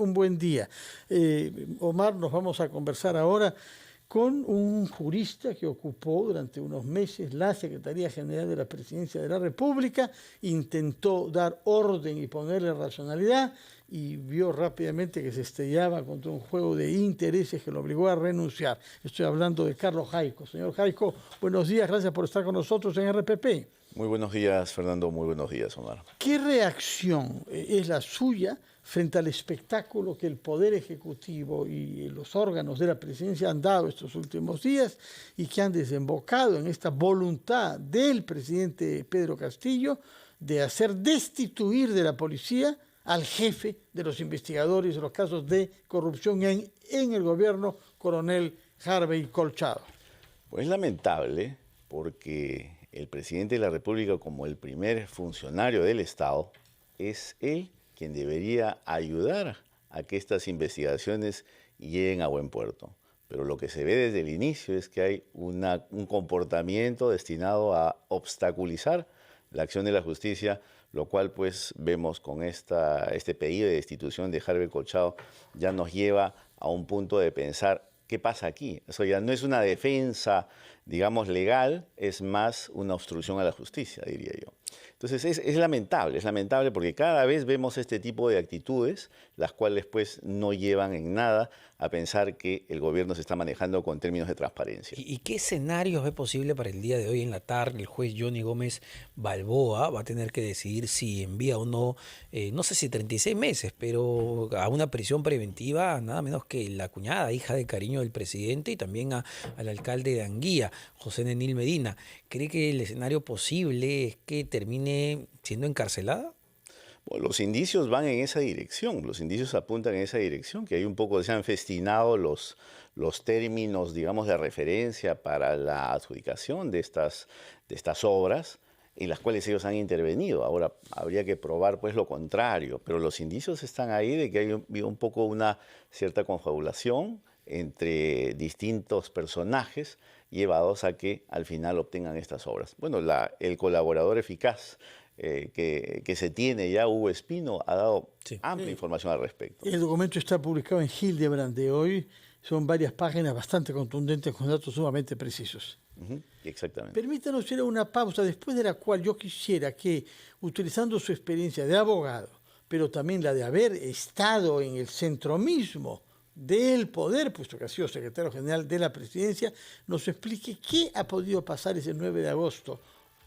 un buen día. Omar, nos vamos a conversar ahora con un jurista que ocupó durante unos meses la Secretaría General de la Presidencia de la República, intentó dar orden y ponerle racionalidad y vio rápidamente que se estrellaba contra un juego de intereses que lo obligó a renunciar. Estoy hablando de Carlos Jaico. Señor Jaico, buenos días, gracias por estar con nosotros en RPP. Muy buenos días, Fernando, muy buenos días, Omar. ¿Qué reacción es la suya frente al espectáculo que el Poder Ejecutivo y los órganos de la presidencia han dado estos últimos días y que han desembocado en esta voluntad del presidente Pedro Castillo de hacer destituir de la policía al jefe de los investigadores de los casos de corrupción en el gobierno, coronel Harvey Colchado? Pues es lamentable porque el presidente de la República, como el primer funcionario del Estado, es él quien debería ayudar a que estas investigaciones lleguen a buen puerto. Pero lo que se ve desde el inicio es que hay un comportamiento destinado a obstaculizar la acción de la justicia, lo cual pues vemos con este pedido de destitución de Harvey Colchado ya nos lleva a un punto de pensar ¿qué pasa aquí? Eso ya no es una defensa, digamos, legal, es más una obstrucción a la justicia, diría yo. Entonces es lamentable porque cada vez vemos este tipo de actitudes, las cuales pues no llevan en nada a pensar que el gobierno se está manejando con términos de transparencia. ¿Y qué escenarios ve posible para el día de hoy en la tarde? El juez Johnny Gómez Balboa va a tener que decidir si envía o no, no sé si 36 meses, pero a una prisión preventiva, nada menos que la cuñada, hija de cariño del presidente, y también al alcalde de Anguía, José Nenil Medina. ¿Cree que el escenario posible es que termine siendo encarcelada? Bueno, los indicios van en esa dirección, los indicios apuntan en esa dirección, que hay un poco, se han festinado los términos, digamos, de referencia para la adjudicación de estas obras, en las cuales ellos han intervenido. Ahora, habría que probar pues lo contrario, pero los indicios están ahí de que hay un poco una cierta confabulación entre distintos personajes llevados a que al final obtengan estas obras. Bueno, el colaborador eficaz que se tiene ya, Hugo Espino, ha dado amplia información al respecto. El documento está publicado en Hildebrand de hoy. Son varias páginas bastante contundentes con datos sumamente precisos. Exactamente. Permítanos ir a una pausa, después de la cual yo quisiera que, utilizando su experiencia de abogado, pero también la de haber estado en el centro mismo del poder, puesto que ha sido secretario general de la presidencia, nos explique qué ha podido pasar ese 9 de agosto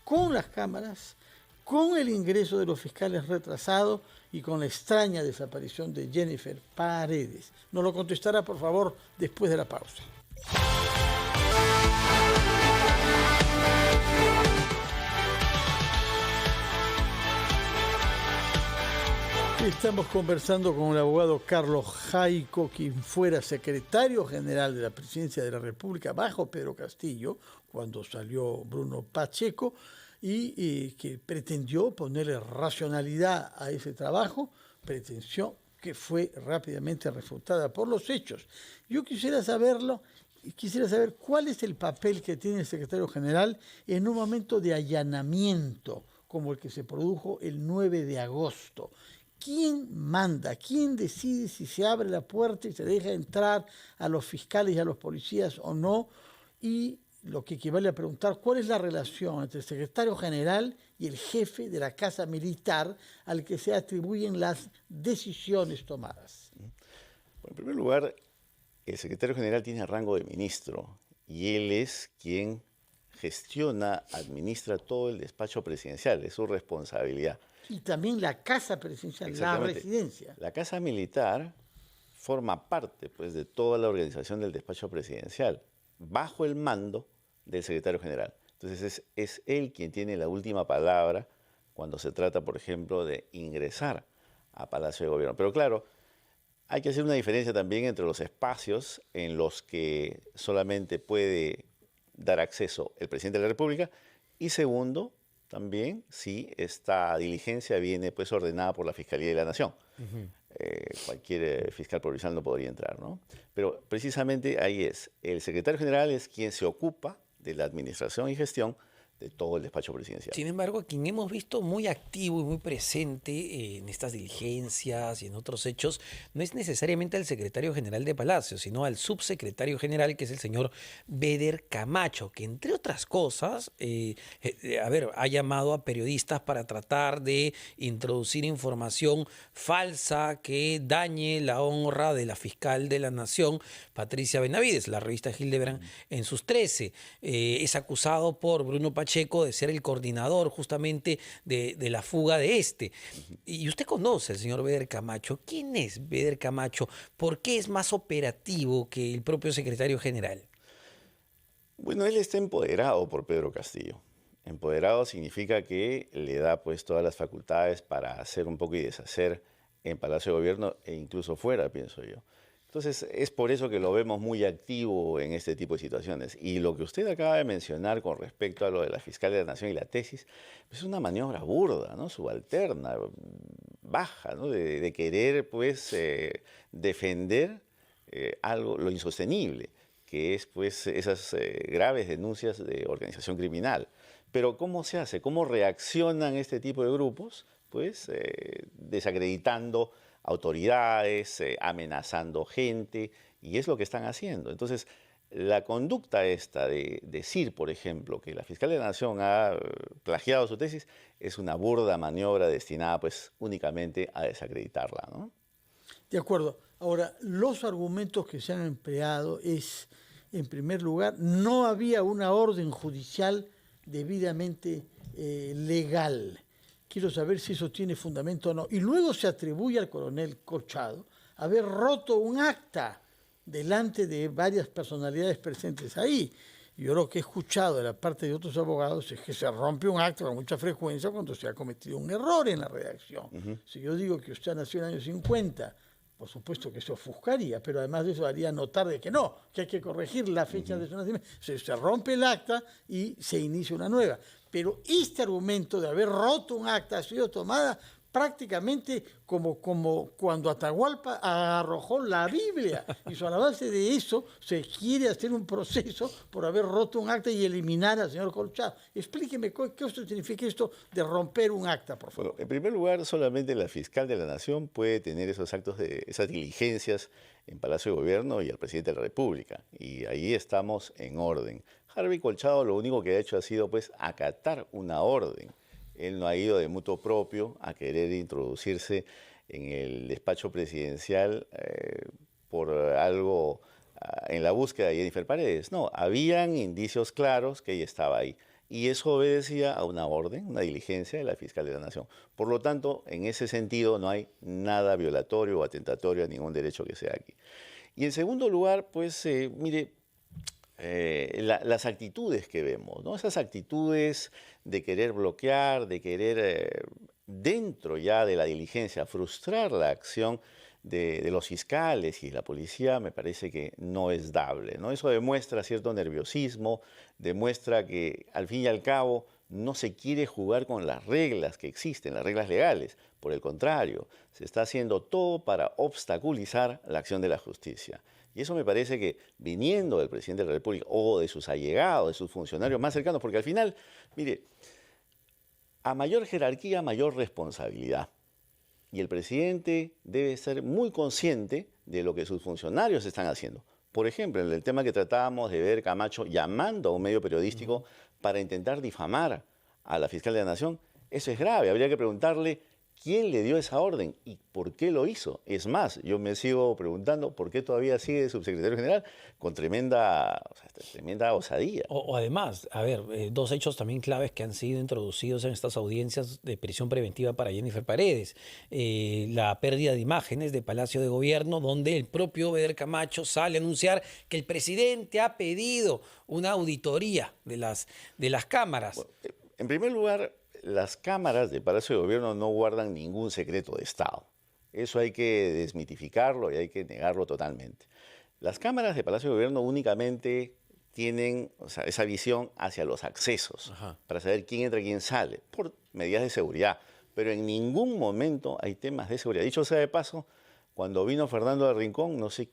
con las cámaras, con el ingreso de los fiscales retrasados y con la extraña desaparición de Jennifer Paredes. Nos lo contestará, por favor, después de la pausa. Estamos conversando con el abogado Carlos Jaico, quien fuera secretario general de la Presidencia de la República bajo Pedro Castillo, cuando salió Bruno Pacheco, y que pretendió ponerle racionalidad a ese trabajo, pretensión que fue rápidamente refutada por los hechos. Yo quisiera saber cuál es el papel que tiene el secretario general en un momento de allanamiento como el que se produjo el 9 de agosto. ¿Quién manda? ¿Quién decide si se abre la puerta y se deja entrar a los fiscales y a los policías o no? Y lo que equivale a preguntar, ¿cuál es la relación entre el secretario general y el jefe de la Casa Militar al que se atribuyen las decisiones tomadas? Bueno, en primer lugar, el secretario general tiene rango de ministro y él es quien gestiona, administra todo el despacho presidencial, es su responsabilidad. Y también la Casa Presidencial, la residencia. La Casa Militar forma parte pues, de toda la organización del despacho presidencial, bajo el mando del secretario general. Entonces es él quien tiene la última palabra cuando se trata, por ejemplo, de ingresar a Palacio de Gobierno. Pero claro, hay que hacer una diferencia también entre los espacios en los que solamente puede dar acceso el presidente de la República y segundo, también si esta diligencia viene pues ordenada por la Fiscalía de la Nación. Cualquier fiscal provincial no podría entrar, ¿no? Pero precisamente ahí es. El secretario general es quien se ocupa de la administración y gestión de todo el despacho presidencial. Sin embargo, a quien hemos visto muy activo y muy presente en estas diligencias y en otros hechos, no es necesariamente al secretario general de Palacio, sino al subsecretario general, que es el señor Beder Camacho, que entre otras cosas, ha llamado a periodistas para tratar de introducir información falsa que dañe la honra de la fiscal de la Nación, Patricia Benavides. La revista Hildebrand en sus 13 es acusado por Bruno Pacheco de ser el coordinador justamente de la fuga de este. Y usted conoce al señor Beder Camacho. ¿Quién es Beder Camacho? ¿Por qué es más operativo que el propio secretario general? Bueno, él está empoderado por Pedro Castillo. Empoderado significa que le da pues todas las facultades para hacer un poco y deshacer en Palacio de Gobierno e incluso fuera, pienso yo. Entonces, es por eso que lo vemos muy activo en este tipo de situaciones. Y lo que usted acaba de mencionar con respecto a lo de la fiscal de la Nación y la tesis, pues es una maniobra burda, ¿no? Subalterna, baja, ¿no? De querer, pues, defender algo, lo insostenible, que es, pues, esas graves denuncias de organización criminal. Pero ¿cómo se hace? ¿Cómo reaccionan este tipo de grupos? Pues, desacreditando autoridades, amenazando gente, y es lo que están haciendo. Entonces, la conducta esta de decir, por ejemplo, que la fiscal de la Nación ha plagiado su tesis, es una burda maniobra destinada pues únicamente a desacreditarla, ¿no? De acuerdo. Ahora, los argumentos que se han empleado es, en primer lugar, no había una orden judicial debidamente legal. Quiero saber si eso tiene fundamento o no. Y luego se atribuye al coronel Corchado haber roto un acta delante de varias personalidades presentes ahí. Yo lo que he escuchado de la parte de otros abogados es que se rompe un acta con mucha frecuencia cuando se ha cometido un error en la redacción. Si yo digo que usted nació en el año 50, por supuesto que se ofuscaría, pero además de eso haría notar de que no, que hay que corregir la fecha de su nacimiento. Se rompe el acta y se inicia una nueva. Pero este argumento de haber roto un acta ha sido tomada prácticamente como cuando Atahualpa arrojó la Biblia. Y sobre la base de eso se quiere hacer un proceso por haber roto un acta y eliminar al señor Corchado. Explíqueme qué significa esto de romper un acta, por favor. Bueno, en primer lugar, solamente la fiscal de la Nación puede tener esos actos esas diligencias en Palacio de Gobierno y al presidente de la República. Y ahí estamos en orden. Harvey Corchado lo único que ha hecho ha sido pues acatar una orden. Él no ha ido de mutuo propio a querer introducirse en el despacho presidencial por algo en la búsqueda de Jennifer Paredes. No, habían indicios claros que ella estaba ahí. Y eso obedecía a una orden, una diligencia de la fiscal de la Nación. Por lo tanto, en ese sentido no hay nada violatorio o atentatorio a ningún derecho que sea aquí. Y en segundo lugar, pues, mire, las actitudes que vemos, ¿no? Esas actitudes de querer bloquear, de querer, dentro ya de la diligencia, frustrar la acción de los fiscales y la policía, me parece que no es dable, ¿no? Eso demuestra cierto nerviosismo, demuestra que al fin y al cabo no se quiere jugar con las reglas que existen, las reglas legales. Por el contrario, se está haciendo todo para obstaculizar la acción de la justicia. Y eso me parece que viniendo del presidente de la República o de sus allegados, de sus funcionarios más cercanos, porque al final, mire, a mayor jerarquía, mayor responsabilidad. Y el presidente debe ser muy consciente de lo que sus funcionarios están haciendo. Por ejemplo, en el tema que tratábamos de ver Camacho llamando a un medio periodístico para intentar difamar a la fiscal de la Nación, eso es grave. Habría que preguntarle quién le dio esa orden y por qué lo hizo. Es más, yo me sigo preguntando por qué todavía sigue subsecretario general con tremenda osadía. O además, a ver, dos hechos también claves que han sido introducidos en estas audiencias de prisión preventiva para Jennifer Paredes. La pérdida de imágenes de Palacio de Gobierno, donde el propio Beder Camacho sale a anunciar que el presidente ha pedido una auditoría de las cámaras. Bueno, en primer lugar, las cámaras de Palacio de Gobierno no guardan ningún secreto de Estado. Eso hay que desmitificarlo y hay que negarlo totalmente. Las cámaras de Palacio de Gobierno únicamente tienen, o sea, esa visión hacia los accesos, para saber quién entra y quién sale, por medidas de seguridad. Pero en ningún momento hay temas de seguridad. Dicho sea de paso, cuando vino Fernando del Rincón, no sé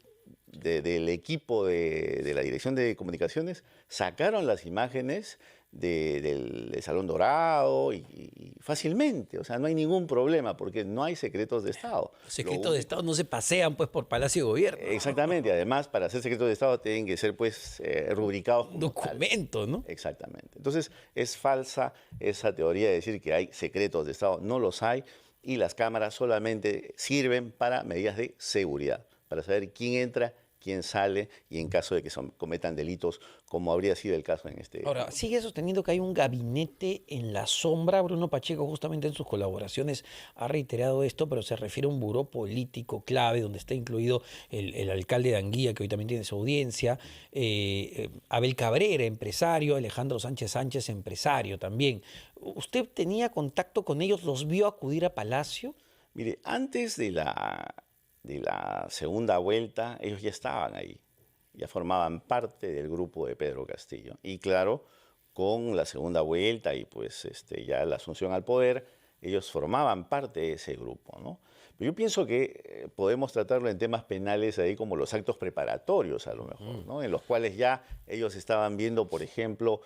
del equipo de la Dirección de Comunicaciones sacaron las imágenes del Salón Dorado y fácilmente, o sea, no hay ningún problema porque no hay secretos de Estado. Los secretos de Estado no se pasean pues por Palacio de Gobierno. Exactamente, además para ser secretos de Estado tienen que ser pues rubricados como documento, ¿no? Exactamente. Entonces es falsa esa teoría de decir que hay secretos de Estado, no los hay y las cámaras solamente sirven para medidas de seguridad, para saber quién entra, quién sale y en caso de que cometan delitos, como habría sido el caso en este Ahora, caso. sigue sosteniendo que hay un gabinete en la sombra. Bruno Pacheco justamente en sus colaboraciones ha reiterado esto, pero se refiere a un buró político clave donde está incluido el alcalde de Anguía, que hoy también tiene su audiencia, Abel Cabrera, empresario, Alejandro Sánchez Sánchez, empresario también. ¿Usted tenía contacto con ellos? ¿Los vio acudir a Palacio? Mire, antes de la segunda vuelta, ellos ya estaban ahí, ya formaban parte del grupo de Pedro Castillo. Y claro, con la segunda vuelta y pues ya la asunción al poder, ellos formaban parte de ese grupo, ¿no? Pero yo pienso que podemos tratarlo en temas penales ahí como los actos preparatorios a lo mejor, ¿no? En los cuales ya ellos estaban viendo, por ejemplo,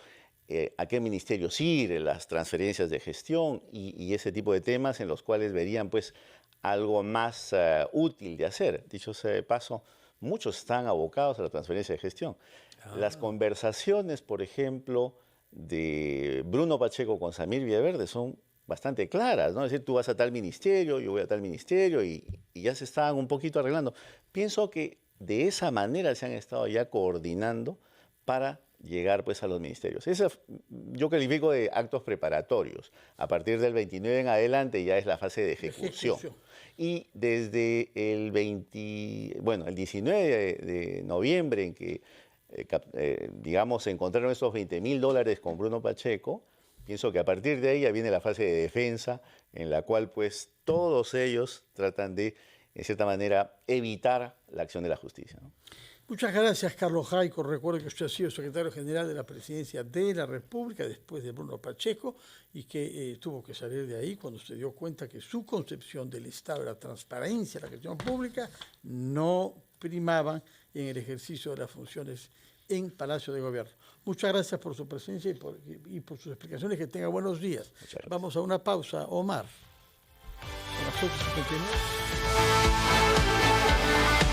a qué ministerios ir, las transferencias de gestión y ese tipo de temas en los cuales verían pues algo más útil de hacer. Dicho sea de paso, muchos están abocados a la transferencia de gestión. Las conversaciones, por ejemplo, de Bruno Pacheco con Samir Villaverde son bastante claras, ¿no? Es decir, tú vas a tal ministerio, yo voy a tal ministerio y ya se estaban un poquito arreglando. Pienso que de esa manera se han estado ya coordinando para llegar pues a los ministerios. Eso yo califico de actos preparatorios. A partir del 29 en adelante ya es la fase de ejecución. Y desde el 19 de noviembre en que digamos se encontraron esos $20.000 con Bruno Pacheco, pienso que a partir de ahí ya viene la fase de defensa en la cual pues todos ellos tratan de, en cierta manera, evitar la acción de la justicia, ¿no? Muchas gracias, Carlos Jaico. Recuerdo que usted ha sido secretario general de la Presidencia de la República después de Bruno Pacheco y que tuvo que salir de ahí cuando se dio cuenta que su concepción del Estado, la transparencia, la gestión pública, no primaban en el ejercicio de las funciones en Palacio de Gobierno. Muchas gracias por su presencia y por sus explicaciones. Que tenga buenos días. Vamos a una pausa. Omar. A las 8:59.